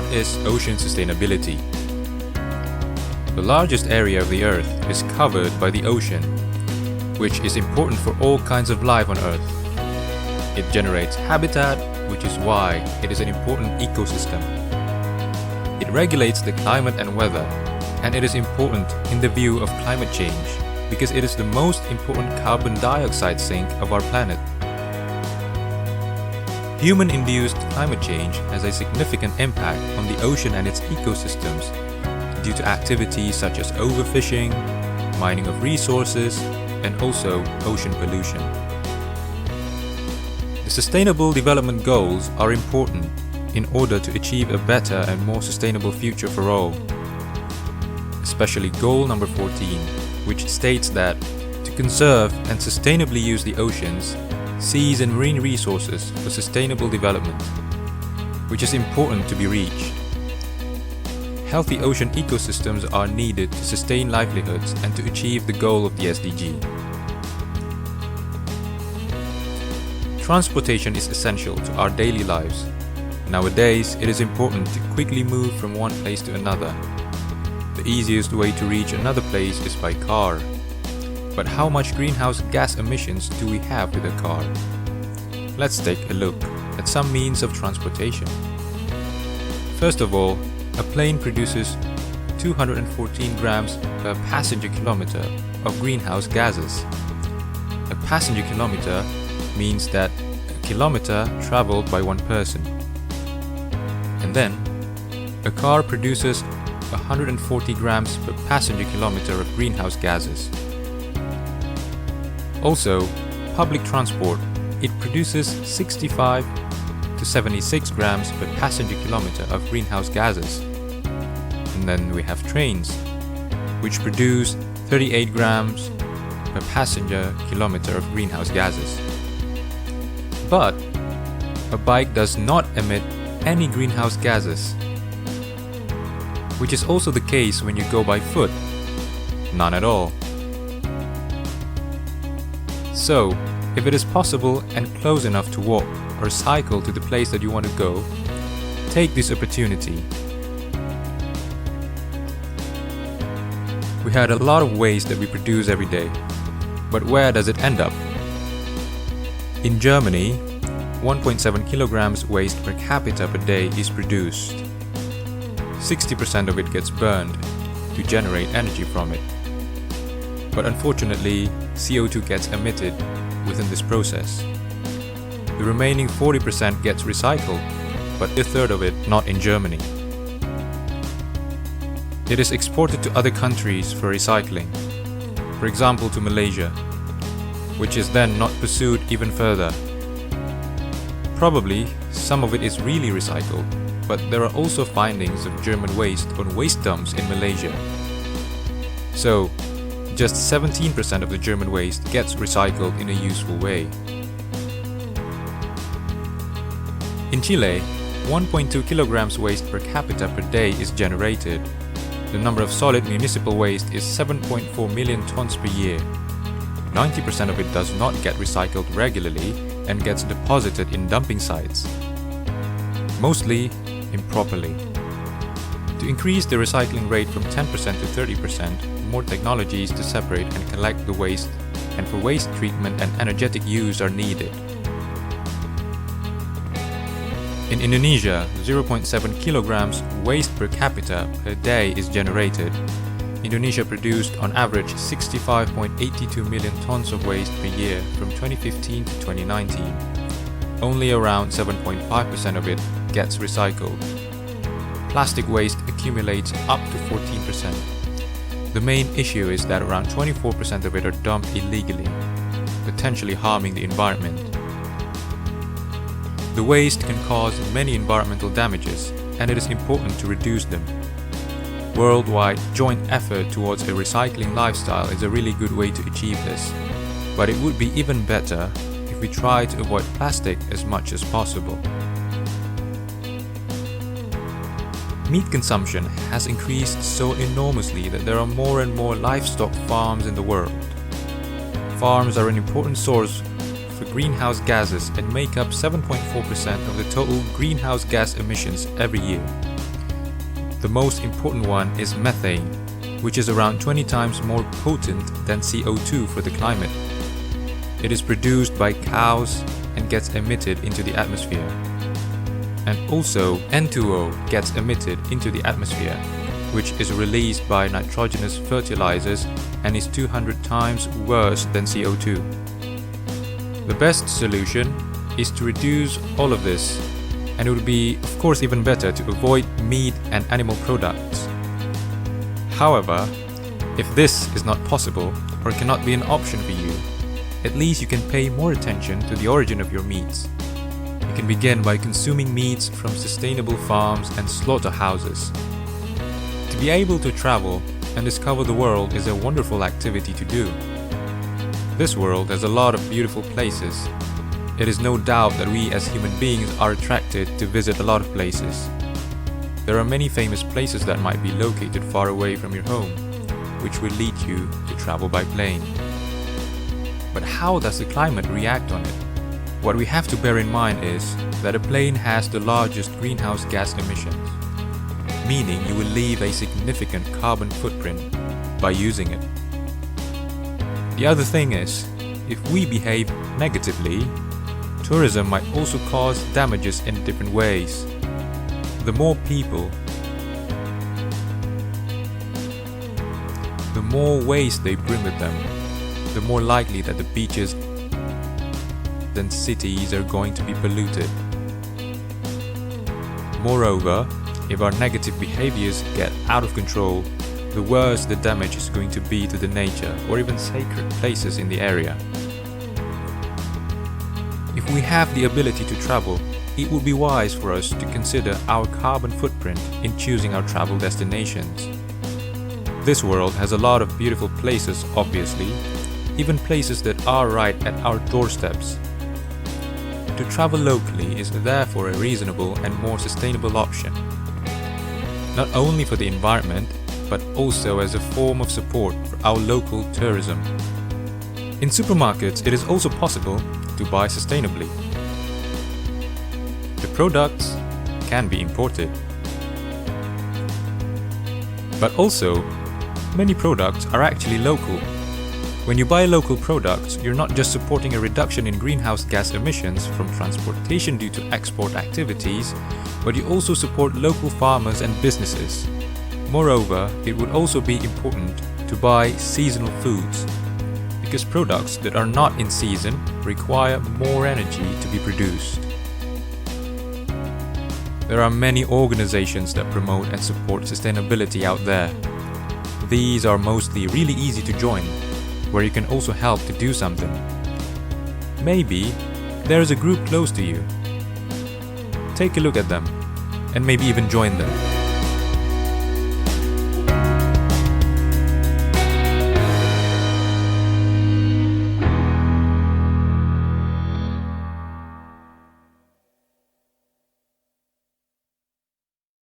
What is ocean sustainability? The largest area of the Earth is covered by the ocean, which is important for all kinds of life on Earth. It generates habitat, which is why it is an important ecosystem. It regulates the climate and weather, and it is important in the view of climate change because it is the most important carbon dioxide sink of our planet. Human-induced climate change has a significant impact on the ocean and its ecosystems due to activities such as overfishing, mining of resources, and also ocean pollution. The Sustainable Development Goals are important in order to achieve a better and more sustainable future for all. Especially goal number 14, which states that to conserve and sustainably use the oceans, seas and marine resources for sustainable development, which is important to be reached. Healthy ocean ecosystems are needed to sustain livelihoods and to achieve the goal of the SDG. Transportation is essential to our daily lives. Nowadays, it is important to quickly move from one place to another. The easiest way to reach another place is by car. But how much greenhouse gas emissions do we have with a car? Let's take a look at some means of transportation. First of all, a plane produces 214 grams per passenger kilometer of greenhouse gases. A passenger kilometer means that a kilometer traveled by one person. And then, a car produces 140 grams per passenger kilometer of greenhouse gases. Also, public transport, it produces 65 to 76 grams per passenger kilometer of greenhouse gases. And then we have trains, which produce 38 grams per passenger kilometer of greenhouse gases. But a bike does not emit any greenhouse gases, which is also the case when you go by foot. None at all. So, if it is possible and close enough to walk or cycle to the place that you want to go, take this opportunity. We had a lot of waste that we produce every day, but where does it end up? In Germany, 1.7 kilograms waste per capita per day is produced. 60% of it gets burned to generate energy from it. But unfortunately, CO2 gets emitted within this process. The remaining 40% gets recycled, but a third of it not in Germany. It is exported to other countries for recycling, for example to Malaysia, which is then not pursued even further. Probably some of it is really recycled, but there are also findings of German waste on waste dumps in Malaysia. So, just 17% of the German waste gets recycled in a useful way. In Chile, 1.2 kilograms waste per capita per day is generated. The number of solid municipal waste is 7.4 million tons per year. 90% of it does not get recycled regularly and gets deposited in dumping sites, mostly improperly. To increase the recycling rate from 10% to 30%, more technologies to separate and collect the waste and for waste treatment and energetic use are needed. In Indonesia, 0.7 kilograms waste per capita per day is generated. Indonesia produced on average 65.82 million tons of waste per year from 2015 to 2019. Only around 7.5% of it gets recycled. Plastic waste accumulates up to 14%. The main issue is that around 24% of it are dumped illegally, potentially harming the environment. The waste can cause many environmental damages, and it is important to reduce them. Worldwide joint effort towards a recycling lifestyle is a really good way to achieve this, but it would be even better if we try to avoid plastic as much as possible. Meat consumption has increased so enormously that there are more and more livestock farms in the world. Farms are an important source for greenhouse gases and make up 7.4% of the total greenhouse gas emissions every year. The most important one is methane, which is around 20 times more potent than CO2 for the climate. It is produced by cows and gets emitted into the atmosphere. And also N2O gets emitted into the atmosphere, which is released by nitrogenous fertilizers and is 200 times worse than CO2. The best solution is to reduce all of this, and it would be, of course, even better to avoid meat and animal products. However, if this is not possible or cannot be an option for you, at least you can pay more attention to the origin of your meats. You can begin by consuming meats from sustainable farms and slaughterhouses. To be able to travel and discover the world is a wonderful activity to do. This world has a lot of beautiful places. It is no doubt that we as human beings are attracted to visit a lot of places. There are many famous places that might be located far away from your home, which will lead you to travel by plane. But how does the climate react on it? What we have to bear in mind is that a plane has the largest greenhouse gas emissions, meaning you will leave a significant carbon footprint by using it. The other thing is, if we behave negatively, tourism might also cause damages in different ways. The more people, the more waste they bring with them, the more likely that the beaches and cities are going to be polluted. Moreover, if our negative behaviors get out of control, the worse the damage is going to be to the nature or even sacred places in the area. If we have the ability to travel, it would be wise for us to consider our carbon footprint in choosing our travel destinations. This world has a lot of beautiful places, obviously, even places that are right at our doorsteps. To travel locally is therefore a reasonable and more sustainable option, not only for the environment, but also as a form of support for our local tourism. In supermarkets, it is also possible to buy sustainably. The products can be imported. But also, many products are actually local. When you buy local products, you're not just supporting a reduction in greenhouse gas emissions from transportation due to export activities, but you also support local farmers and businesses. Moreover, it would also be important to buy seasonal foods, because products that are not in season require more energy to be produced. There are many organizations that promote and support sustainability out there. These are mostly really easy to join, where you can also help to do something. Maybe there is a group close to you. Take a look at them and maybe even join them.